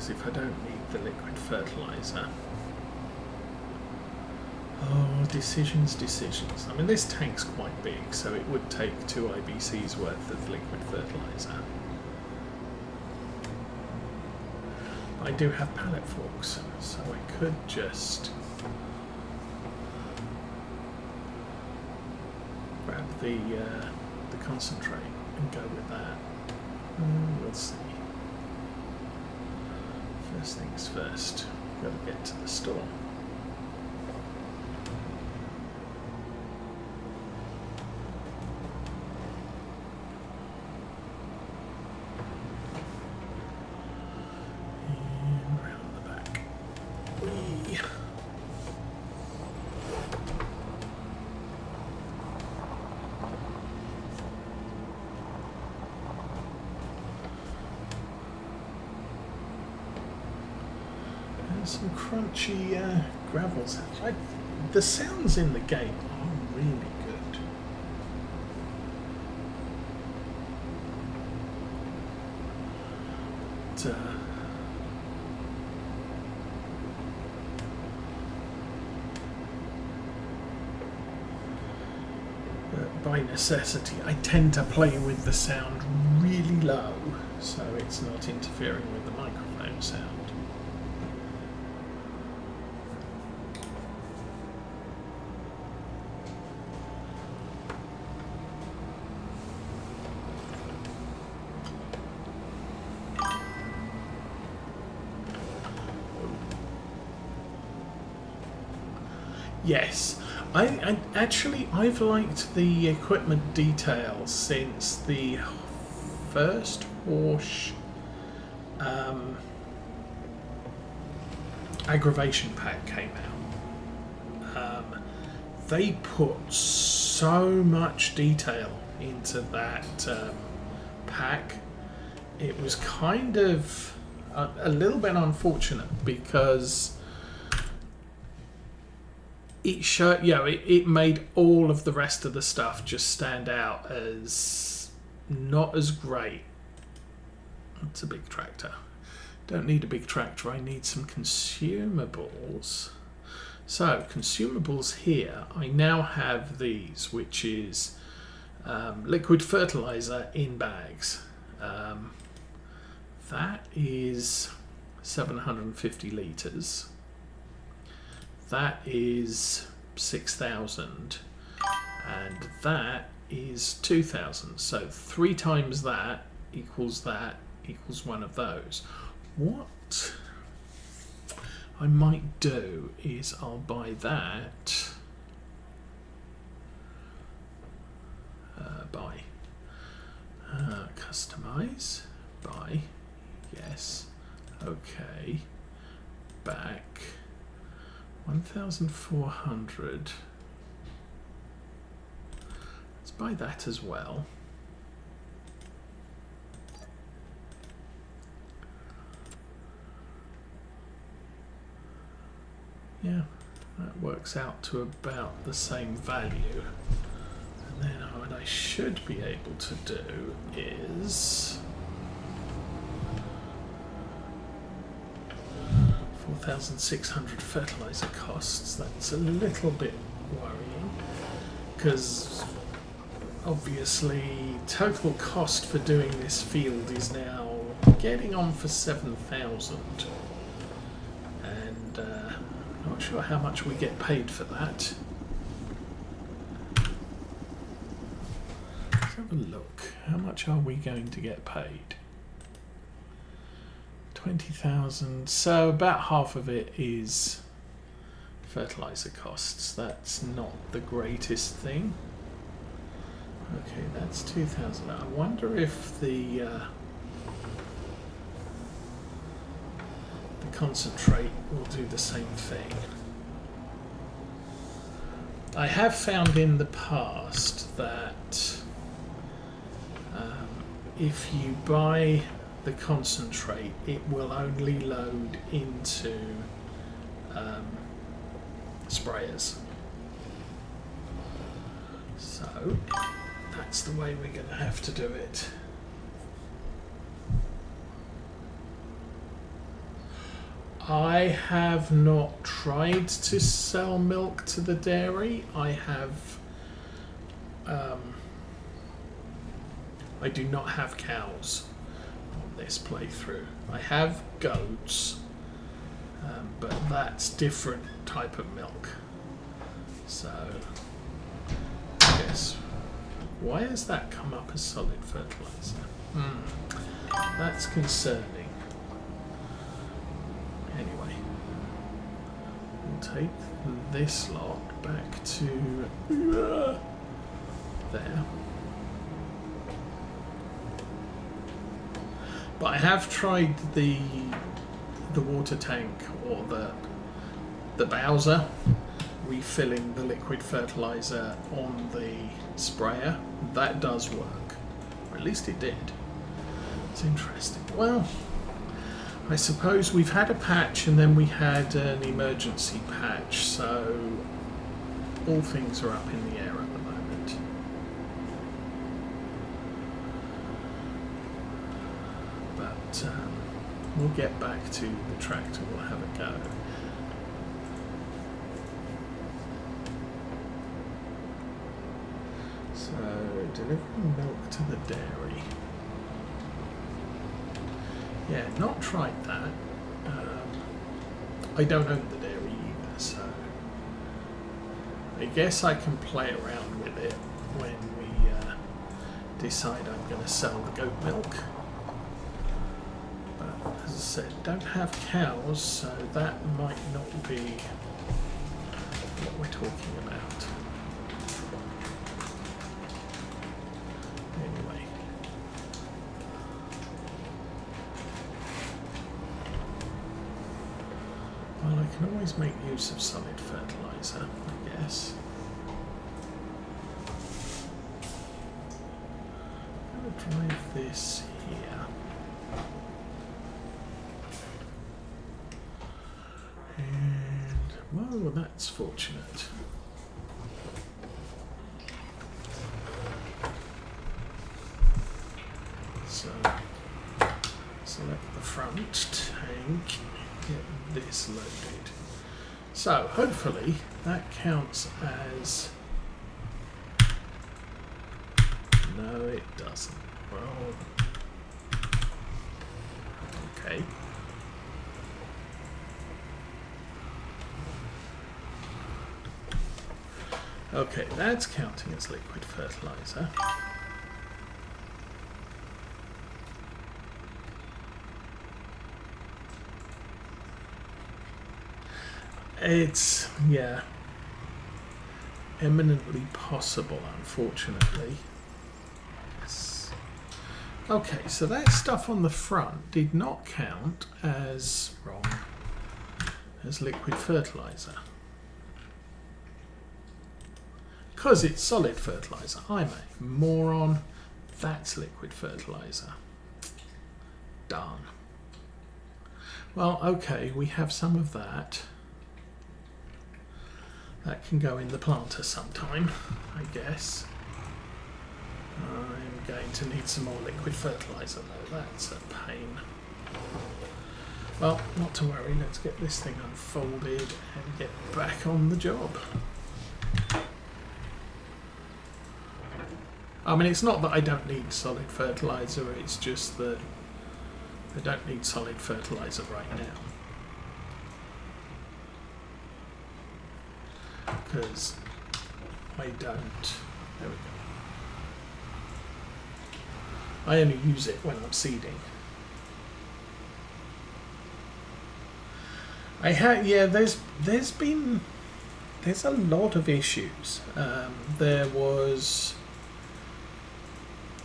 Because if I don't need the liquid fertilizer... Oh, decisions. I mean, this tank's quite big, so it would take 2 IBCs worth of liquid fertilizer. I do have pallet forks, so I could just grab the concentrate and go with that. We'll see. First things first, got to get to the store. Some crunchy gravel sounds. The sounds in the game are really good. But by necessity, I tend to play with the sound really low, so it's not interfering with the microphone sound. Yes, I've liked the equipment details since the first Horsch aggravation pack came out. They put so much detail into that pack. It was kind of a little bit unfortunate because it made all of the rest of the stuff just stand out as not as great. It's a big tractor. Don't need a big tractor, I need some consumables. So, consumables here, I now have these, which is liquid fertilizer in bags. That is 750 litres. That is 6,000, and that is 2,000. So 3 times that equals one of those. What I might do is I'll buy that. Buy. Customize. Buy. Yes. Okay. Back. 1,400. Let's buy that as well. Yeah, that works out to about the same value. And then what I should be able to do is 4,600 fertilizer costs. That's a little bit worrying because obviously total cost for doing this field is now getting on for 7,000, and not sure how much we get paid for that. Let's have a look. How much are we going to get paid? 20,000, so about half of it is fertilizer costs. That's not the greatest thing. Okay, that's 2,000. I wonder if the concentrate will do the same thing. I have found in the past that if you buy the concentrate, it will only load into sprayers. So that's the way we're going to have to do it. I have not tried to sell milk to the dairy. I have. I do not have cows on this playthrough. I have goats, but that's different type of milk. So, I guess. Why has that come up as solid fertilizer? That's concerning. Anyway, we'll take this lot back to there. But I have tried the water tank or the Bowser, refilling the liquid fertilizer on the sprayer. That does work, or at least it did. It's interesting. Well, I suppose we've had a patch and then we had an emergency patch, so all things are up in the air at the moment. But we'll get back to the tractor, we'll have a go. So, delivering milk to the dairy. Yeah, not tried that. I don't own the dairy either, so I guess I can play around with it when we decide I'm going to sell the goat milk. But as I said, don't have cows, so that might not be what we're talking about. Anyway. Well, I can always make use of solid fertilizer, I guess. I'm going to drive this here. And, well, that's fortunate. So, select the front tank. Get this loaded. So hopefully that counts as. No, it doesn't. Well, okay. Okay, that's counting as liquid fertilizer. It's, yeah, eminently possible, unfortunately. Yes. Okay, so that stuff on the front did not count as liquid fertilizer. Because it's solid fertilizer. I'm a moron. That's liquid fertilizer. Darn. Well, okay, we have some of that. That can go in the planter sometime, I guess. I'm going to need some more liquid fertilizer though, that's a pain. Well, not to worry, let's get this thing unfolded and get back on the job. I mean, it's not that I don't need solid fertilizer, it's just that I don't need solid fertilizer right now. Because I don't. There we go. I only use it when I'm seeding. I have, yeah. There's a lot of issues. There was.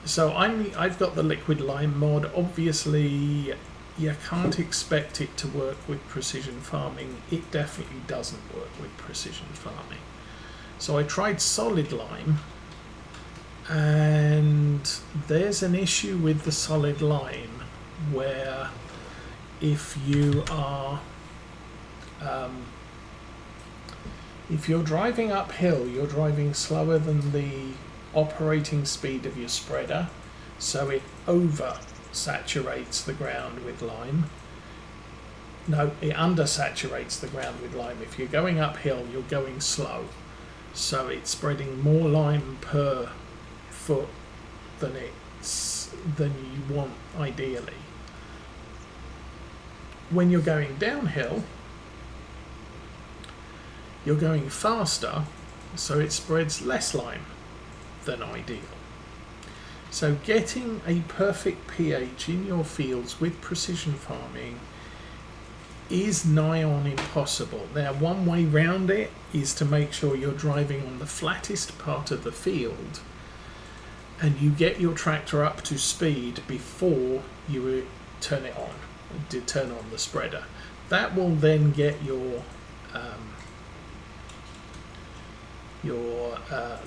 So I've got the liquid lime mod. Obviously, you can't expect it to work with precision farming. It definitely doesn't work with precision farming. So I tried solid lime, and there's an issue with the solid lime where if you are if you're driving uphill, you're driving slower than the operating speed of your spreader, so it over saturates the ground with lime. no, it undersaturates the ground with lime. If you're going uphill, you're going slow. So it's spreading more lime per foot than you want ideally. When you're going downhill, you're going faster, so it spreads less lime than ideal. So getting a perfect pH in your fields with precision farming is nigh on impossible. Now, one way round it is to make sure you're driving on the flattest part of the field and you get your tractor up to speed before you turn it on, turn on the spreader. That will then get your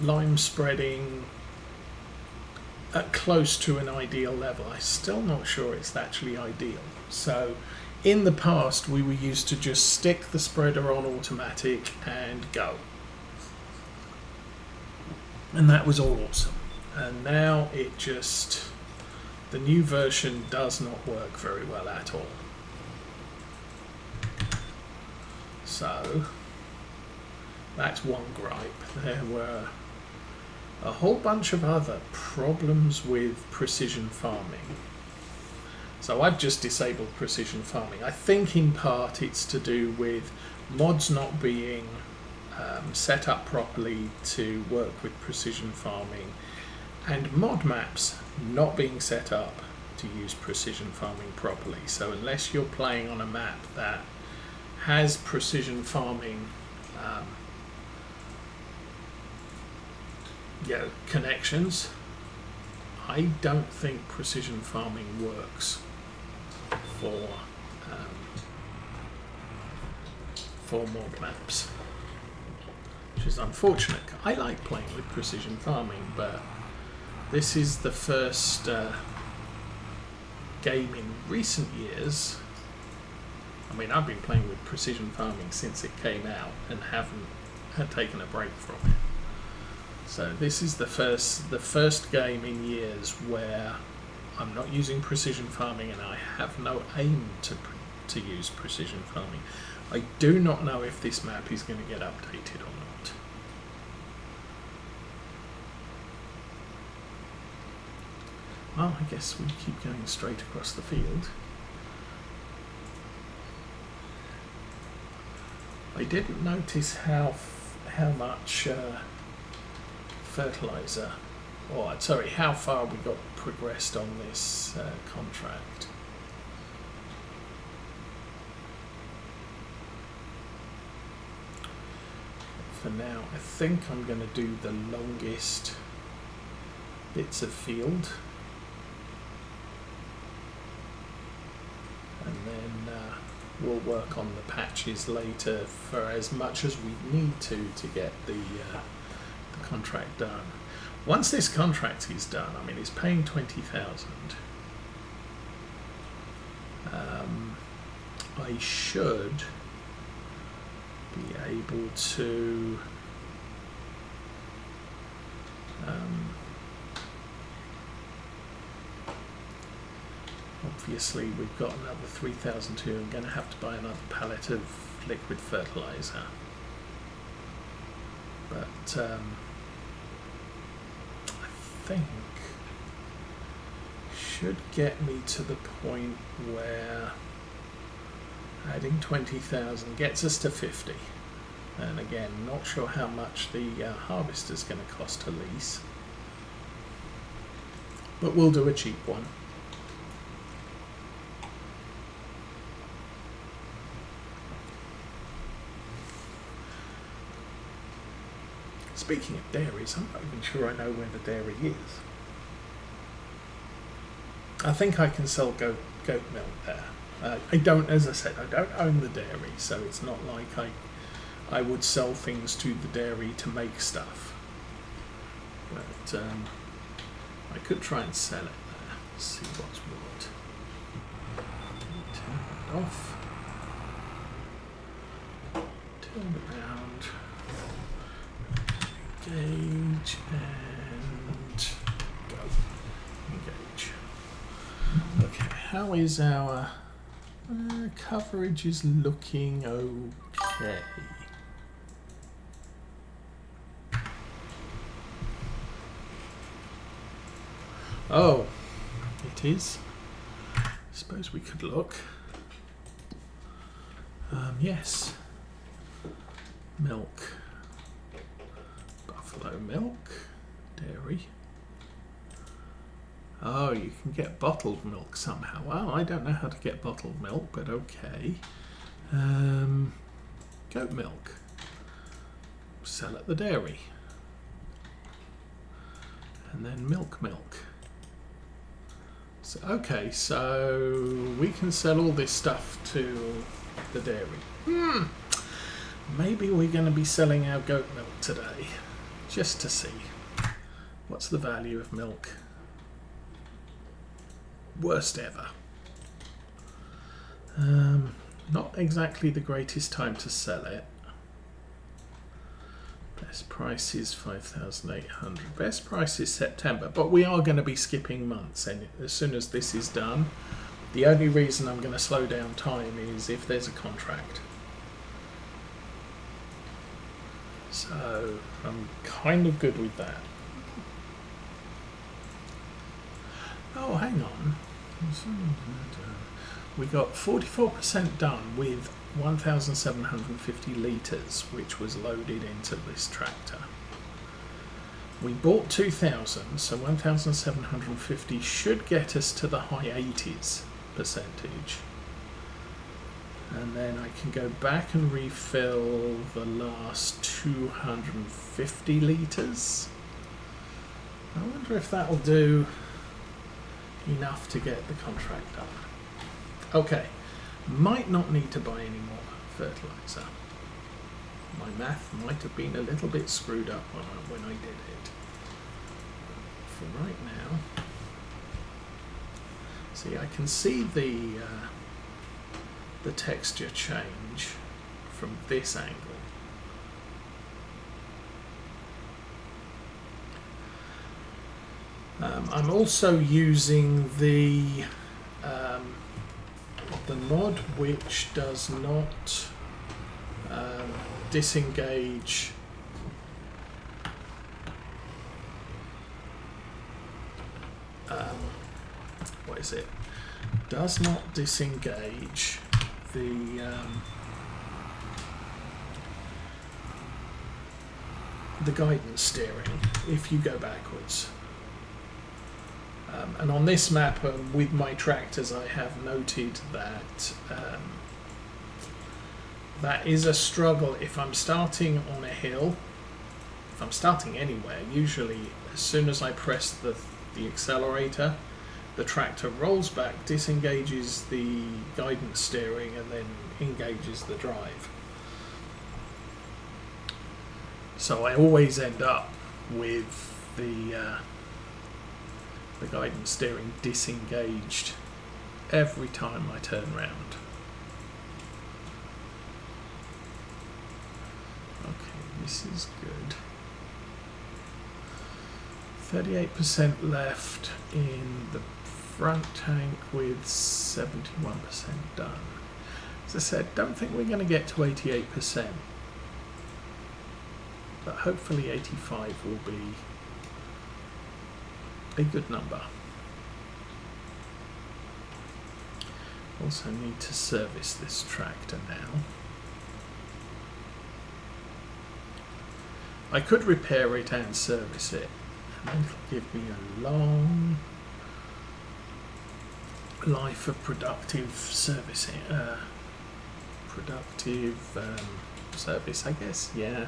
lime spreading at close to an ideal level. I'm still not sure it's actually ideal. So in the past we were used to just stick the spreader on automatic and go, and that was awesome. And now the new version does not work very well at all. So that's one gripe. There were a whole bunch of other problems with precision farming. So I've just disabled precision farming. I think in part it's to do with mods not being set up properly to work with precision farming, and mod maps not being set up to use precision farming properly. So unless you're playing on a map that has precision farming connections, I don't think precision farming works for mod maps, which is unfortunate. I like playing with precision farming, but this is the first game in recent years. I mean, I've been playing with precision farming since it came out and haven't taken a break from it. So this is the first game in years where I'm not using precision farming, and I have no aim to use precision farming. I do not know if this map is going to get updated or not. Well, I guess we keep going straight across the field. I didn't notice how much fertilizer, or sorry, how far we got progressed on this contract. For now, I think I'm going to do the longest bits of field, and then we'll work on the patches later for as much as we need to get the contract done. Once this contract is done, I mean, it's paying 20,000. I should be able to obviously we've got another 3,002. I'm going to have to buy another pallet of liquid fertilizer, but I think should get me to the point where adding 20,000 gets us to 50. And again, not sure how much the harvester is going to cost to lease, but we'll do a cheap one. Speaking of dairies, I'm not even sure I know where the dairy is. I think I can sell goat milk there. I don't, as I said, I don't own the dairy, so it's not like I would sell things to the dairy to make stuff. But I could try and sell it there. Let's see what's what. Turn it off. Turn it around. Engage and go. Engage. Okay, how is our... Coverage is looking okay. Oh, it is. I suppose we could look. Yes. Milk. Buffalo milk. Dairy. Oh, you can get bottled milk somehow. Well, I don't know how to get bottled milk, but okay. Goat milk. Sell at the dairy. And then milk. So, okay, so we can sell all this stuff to the dairy. Maybe we're going to be selling our goat milk today, just to see. What's the value of milk? Worst ever. Not exactly the greatest time to sell it. Best price is 5,800. Best price is September, but we are going to be skipping months, and as soon as this is done, the only reason I'm going to slow down time is if there's a contract. So I'm kind of good with that. Oh, hang on. We got 44% done with 1,750 litres, which was loaded into this tractor. We bought 2,000, so 1,750 should get us to the high 80s percentage. And then I can go back and refill the last 250 litres. I wonder if that'll do enough to get the contract done. Okay, might not need to buy any more fertilizer. My math might have been a little bit screwed up when I did it. For right now, see, I can see the texture change from this angle. I'm also using the mod which does not disengage what is it? Does not disengage the guidance steering if you go backwards. And on this map, with my tractors, I have noted that that is a struggle if I'm starting on a hill. If I'm starting anywhere, usually as soon as I press the accelerator, the tractor rolls back, disengages the guidance steering, and then engages the drive. So I always end up with the guidance steering disengaged every time I turn around. Okay, this is good. 38% left in the front tank with 71% done. As I said, don't think we're going to get to 88%, but hopefully 85 will be a good number. Also need to service this tractor now. I could repair it and service it, and it'll give me a long life of productive servicing, service, I guess. Yeah.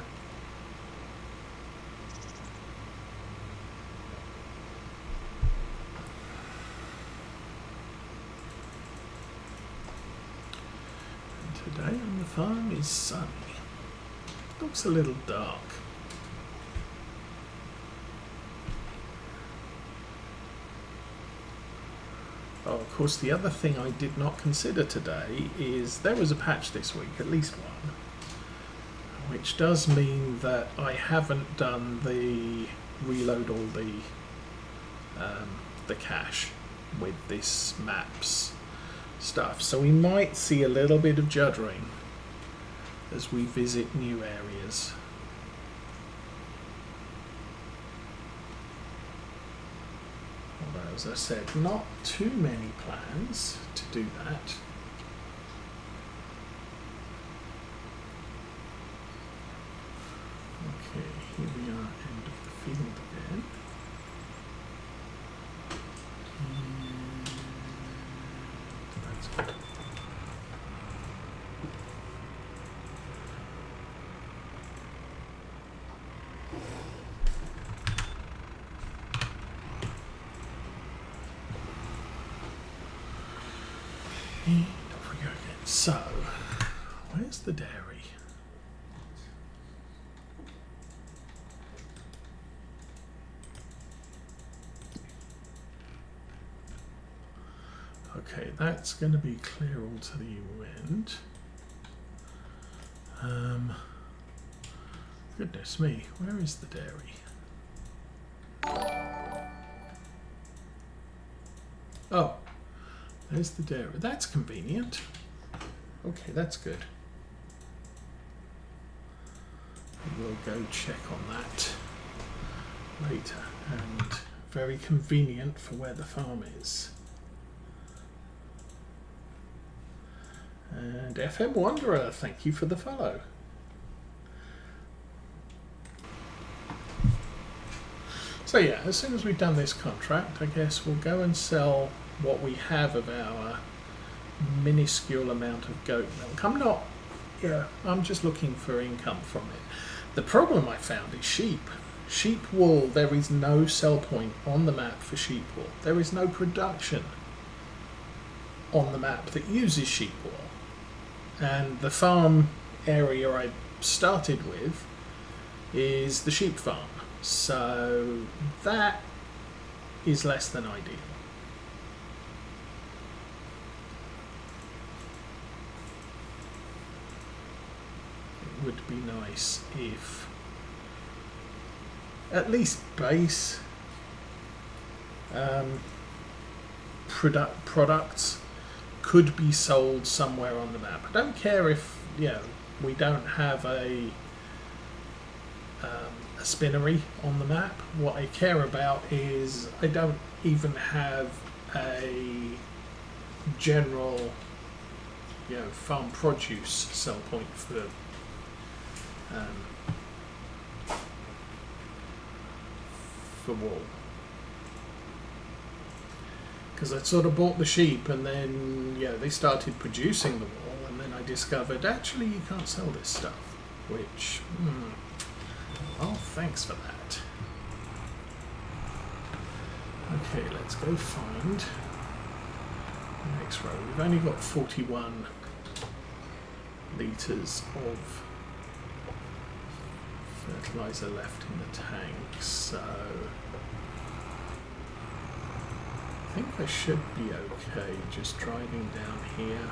Today on the farm is sunny. Looks a little dark. Oh, of course, the other thing I did not consider today is there was a patch this week, at least one, which does mean that I haven't done the reload all the cache with this maps. stuff. So we might see a little bit of juddering as we visit new areas. Although, as I said, not too many plans to do that. Okay, here we are, end of the field again. That's good. And off we go again. So, where's the dairy? Okay, that's going to be clear all to the end. Goodness me, where is the dairy? Oh, there's the dairy. That's convenient. Okay, that's good. We'll go check on that later. And very convenient for where the farm is. And FM Wanderer, thank you for the follow. So yeah, as soon as we've done this contract, I guess we'll go and sell what we have of our minuscule amount of goat milk. I'm just looking for income from it. The problem I found is sheep. Sheep wool, there is no sell point on the map for sheep wool. There is no production on the map that uses sheep wool. And the farm area I started with is the sheep farm. So that is less than ideal. It would be nice if at least base products could be sold somewhere on the map. I don't care if we don't have a spinnery on the map. What I care about is I don't even have a general farm produce sell point for wool. Because I sort of bought the sheep and then they started producing the wool, and then I discovered actually you can't sell this stuff, which well, thanks for that. Okay, let's go find the next row. We've only got 41 litres of fertilizer left in the tank, so I think I should be okay just driving down here.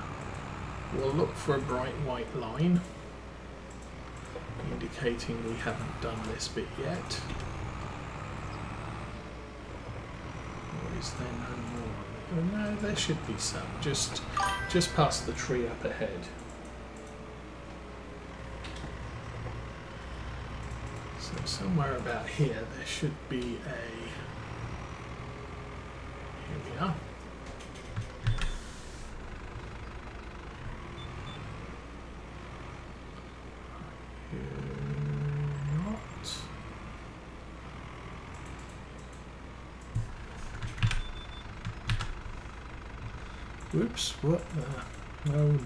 We'll look for a bright white line indicating we haven't done this bit yet. Or is there no more? No, there should be some. Just past the tree up ahead. So somewhere about here there should be a... Here we are. Whoops, what the... No.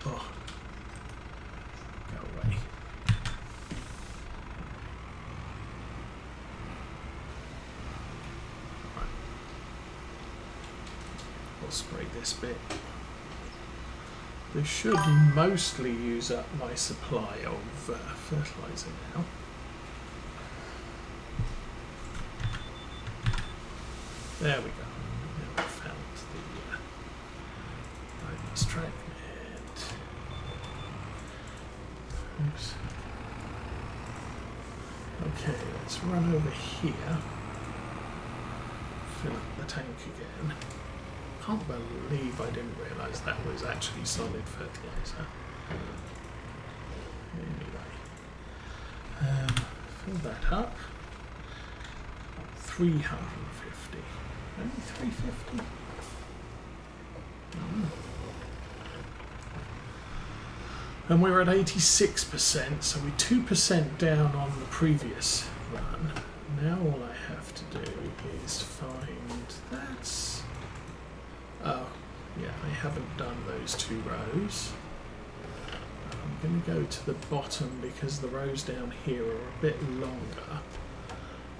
Oh. Go away. Right. We'll spray this bit. This should mostly use up my supply of fertilizer now. There we go. Oops. Okay, let's run over here. Fill up the tank again. can't believe I didn't realise that was actually solid fertilizer. Anyway, fill that up. 350. Only 350. And we're at 86%, so we're 2% down on the previous run. Now all I have to do is find that's... Oh, yeah, I haven't done those 2 rows. I'm going to go to the bottom because the rows down here are a bit longer.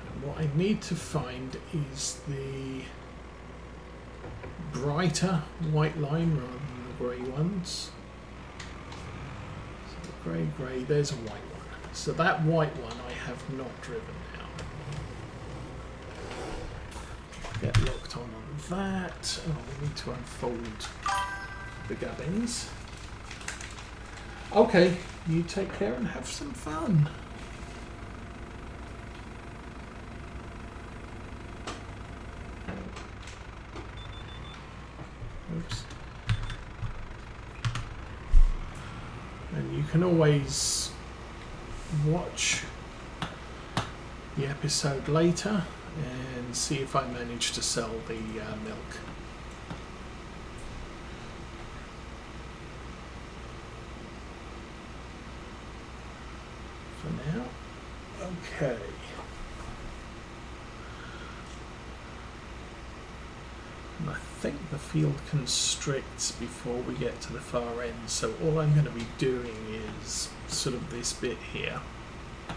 And what I need to find is the brighter white line rather than the grey ones. So grey, there's a white one. So that white one I have not driven down. Get locked on that. Oh, we need to unfold the gubbins. Okay, you take care and have some fun. Oops. And you can always watch the episode later and see if I manage to sell the milk. For now, okay. And I think the field constricts before we get to the far end, so all I'm going to be doing is sort of this bit here.